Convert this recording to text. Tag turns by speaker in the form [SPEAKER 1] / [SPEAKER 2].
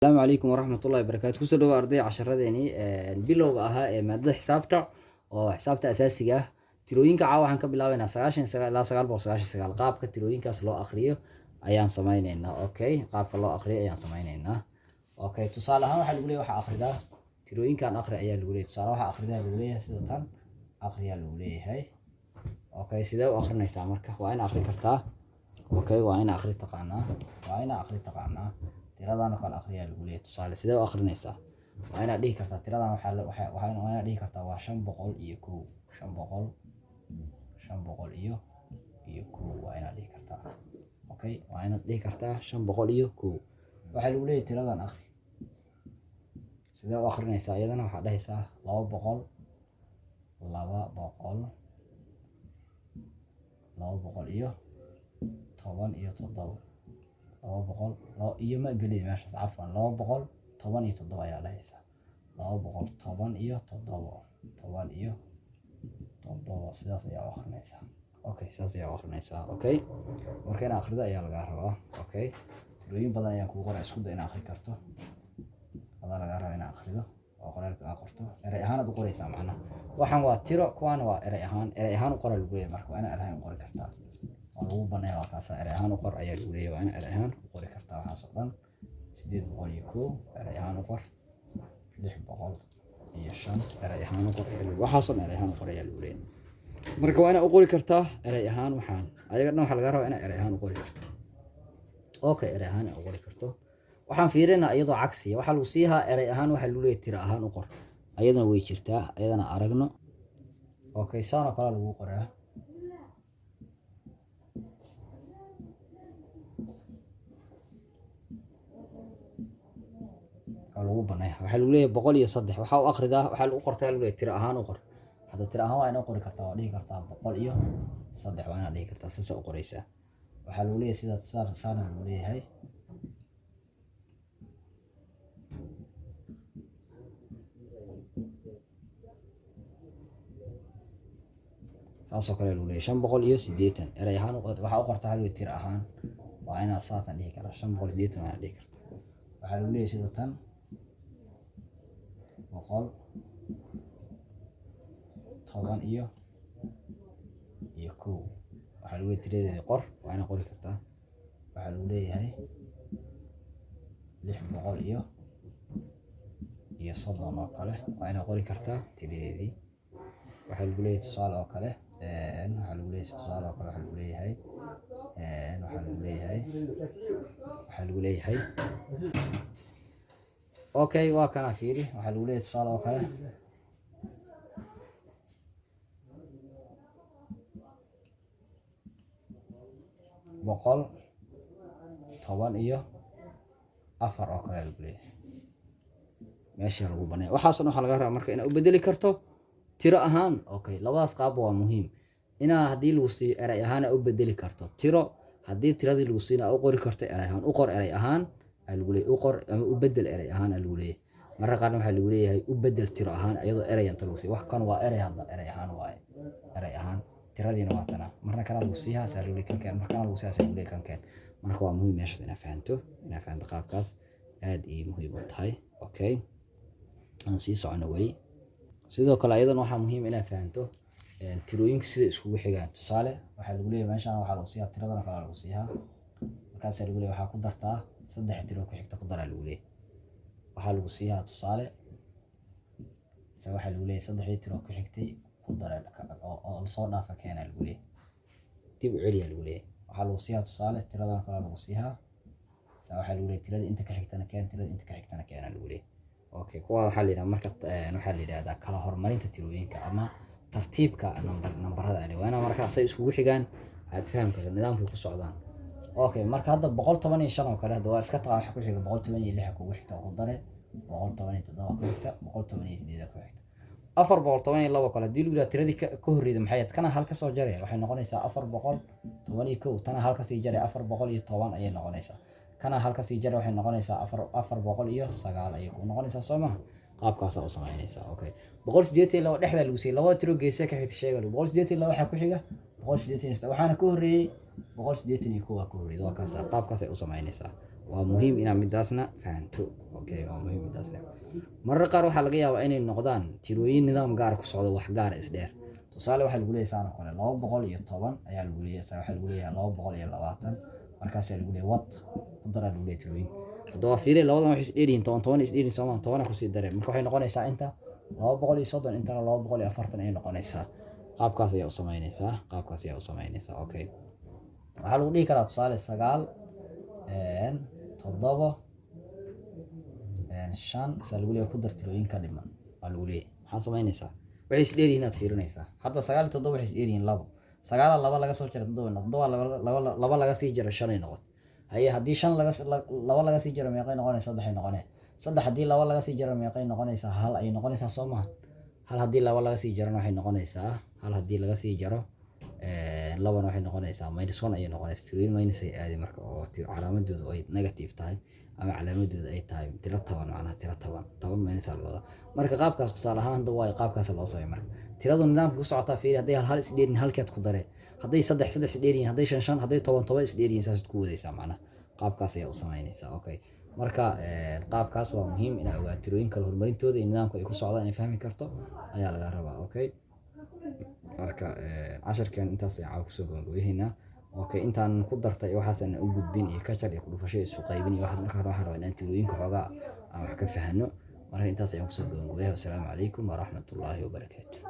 [SPEAKER 1] السلام عليكم ورحمة الله وبركاته. كسر دوا أرضي عشرة بلوغ أها مادة حسابته أو حسابته أساسية تلوين كعاو عن قبل لاوين سقاشين لا سقال بو سقاشين سقال قاب كتلوين كسلو آخرية أيان سماينينا أوكي قاب كلو آخرية أيان سماينينا أوكي تصالها واحد الأولى واحد آخر ده تلوين كان آخر أيان الأولى تصالها واحد آخر ده الأولى سيدتان آخرية الأولى هاي أوكي سيدا وآخر نيسامرك وين آخر كرتا أوكي وين آخر تقعنا وين آخر تقعنا tiradan kala akhriyaa lagu leeyahay tusaale sidee u akhrinaysaa waa inaad dhihi kartaa tiradan waxaa dhihi kartaa waa 501 500 iyo 1 waa inaad dhihi kartaa okay waa inaad dhihi kartaa 500 iyo 1 waxaa lagu leeyahay tiradan akhri sidee u akhrinaysaa iyadana waxaad dhahaysaa 200 iyo 10 iyo 7 200 لا iyo ma galay meeshaas cafan 217 ayaa lahaysaa 217 iyo 7 sidaas ayaa akhrinaysaa okay sidaas ayaa akhrinaysaa okay marka in akhrida ayaa laga rabaa okay tirooyin badan ayaa kugu qoray isku day in akhri karto adaa laga rabaa in akhrido oo qoraalka aad qorto eray ahaan aad u qoraysaa macna waxaan waa tiro kuwan waa eray ahaan u qoraal lagu leeyahay marka waa in eray ahaan u qori kartaa lagu banay waa kaas eray ahaan u qor ayaa lagu leeyahay waa in eray ahaan u qori kartaa waxaas oo dhan 801 eray ahaan u qor 605 eray ahaan u qor waxaas oo eray ahaan u qor ayaa lagu leeyahay marka waa in u qori kartaa eray ahaan waxaan ayaga dhan waxa laga rabaa in eray ahaan u qori karto okay eray ahaan u qori karto waxaan fiirinaa iyadoo cagsiya waxa lagu siihaa eray ahaan waxa lagu leeyahay tiro ahaan u qor ayadana way jirtaa ayadana aragno okay saano kala lagu qoraa lagu banay waxa lagu leeyahay 103 waxa uu akhridaa waxa lagu qortaa lagu leeyahay tiro ahaan u qor hada tiro ahaan waa inaad qori kartaa oo dhihi kartaa 103 waa inaad dhihi kartaa sida u qoraysaa waxa lagu leeyahay sida saana lagu leeyahay saasoo kale lagu leeyahay 580 eray ahaan waxa u qortaa lagu tiro ahaan waa inaad saatan dhihi kartaa 580 waa dhihi kartaa waxa lagu leeyahay sida tan 10 iyo 1 waxa lagu tiradeeda qor waa inaad qori kartaa waxa lagu leeyahay 600 iyo 30 oo kale waa inaad qori kartaa tiradeedii waxa lagu leeyahay tusaale oo kale waxa lagu leeyahay okay waa kana fiiri waxa lagu leeyahay tusaale oo kale boqol toban iyo 4 oo kale lagu leeyahay meesha lagu banay waxaas waxa laga rabaa marka inaad u bedeli karto tiro ahaan okay labadaas qaab waa muhiim inaa hadii lagu sii eray ahaan u bedeli karto tiro hadii tiradii lagu siina u qori karto eray ahaan u qor eray ahaan lagu leeyahay u qor ama u bedel eray ahaan lagu leeyahay marka qaar waxa lagu leeyahay u bedel tiro ahaan iyadoo eray inta lagu sii wax kan waa eray hadda eray ahaan waaye eray ahaan tiradiina waa tan marna kala lagu siihaa saaruli kan marka lagu siihaa saaruli kan marka waa muhiim meesha inaad fahanto qaabkaas aad iyo muhiim u tahay okay aan sii socono wali sidoo kale ayadana waxa muhiim inaad fahanto tirooyinka sida iskugu xigaan tusaale waxa lagu leeyahay meeshan waxa lagu siihaa tiradana kala lagu siihaa markaas lagu leeyahay waxa ku dartaa 3 tiro ku xigta ku dara lagu leeyahay waxa lagu siihaa tusaale waxa lagu leeyahay 3 tiro ku xigtay ku dara oo soo dhaafa keenay lagu leeyahay dib u celiya lagu leeyahay waxa lagu siihaa tusaale tiradana kala lagu siihaa waxa lagu leeyahay tirada inta ka xigtana tirada inta ka xigtana lagu leeyahay okay kuwa waxa la yiraahdaa marka waxa la yiraahdaa kala hormarinta tirooyinka ama tartiibka nambarada waana marka ay iskugu xigaan aad faham kartaa nidaamka ku socdaan okay marka hadda 115 oo kale waa iska taa waxa ku xiga 116 ku xigta oo dare 117 ku xigta 118 ku xigta 412 kale dii lagu tiradii ka horreeyay maxay kana halka soo jaray waxay noqonaysaa 412 tana halka sii jaray 410 ayay noqonaysaa kana halka sii jaray waxay noqonaysaa 409 ayay ku noqonaysaa Soomaa qaabkaas oo sameynaysaa okay 182 dhexda lagu siiyay laba tiro geeska ka xigta sheegay 182 waxa ku xiga 186 waxaana ka horreeyay 181 ka horreeyay waa kaas qaabkaas ay u sameynaysaa waa muhiim inaad midaasna fahanto. Okay, waa muhiim midaasna. Mararka qaar waxaa laga yaabaa inay noqdaan tirooyin nidaam gaar ku socdo wax gaar is dheer. Tusaale waxaa lagu leeyahay saan oo kale 210 ayaa lagu leeyahay, waxaa lagu leeyahay 220 markaas ayaa lagu leeyahay wad ku dara lagu leeyahay tirooyin. Haddaba fiiri labadan waxay is dheeriin 10 is dheeriin Soomaan 10 ku sii dareen marka waxay noqonaysaa inta 230 intana 240 ay noqonaysaa. qaabkaas ayaa u samaynaysaa. Okay, waxaa lagu dhihi karaa tusaale 9 7 5 saa lagu leeyahay ku dar tirooyin ka dhiman waa lagu leeyahay. Maxaa samaynaysaa waxay is dheeriin inaad fiirinaysaa. Hadda 9 7 waxay is dheeriin 2 9 2 laga soo jaro 7 2 laga sii jaro 5 ay noqoto. haye haddii 2 laga sii jaro meeqay noqonaysaa 3 ay noqonaysaa. 3 haddii 2 laga sii jaro meeqay noqonaysaa 1 ay noqonaysaa soo maaha. 1 haddii 2 laga sii jarana waxay noqonaysaa 1 haddii laga sii jaro 2 waxay noqonaysaa -1 ayay noqonaysaa. tirooyin minus ay aadi marka oo calaamadoodu ay negative tahay ama calaamadoodu ay tahay tiro 10 macnaha tiro 10 minus laga wadaa. Marka qaabkaas tusaale ahaan waa qaabkaas loo sameeyo. Marka tiradu nidaamka ku socota fiiri hadday hal is dheerin halkeed ku daree, hadday 3 is dheerin, hadday 5 hadday 10 is dheerin saas ku wadaysaa macnaha. qaabkaas ayaa u samaynaysaa. Okay, marka qaabkaas waa muhiim inaad ogaato tirooyin kala horumarintooda iyo nidaamka ay ku socdaan inay fahmi karto ayaa laga rabaa. Okay, marka casharkan intaas ayaan ku soo gabagabeynaa. Okay, intaan ku dartay waxaas aan u gudbin iyo kajar iyo ku dhufasho isu qaybin iyo waxaas marka waxaan rabaa inaan tirooyinka xoogaa aan wax ka fahano. Marka intaas ayaan ku soo gabagabeeyaa. Assalaamu calaykum wa rahmatullaahi wa barakaatuh.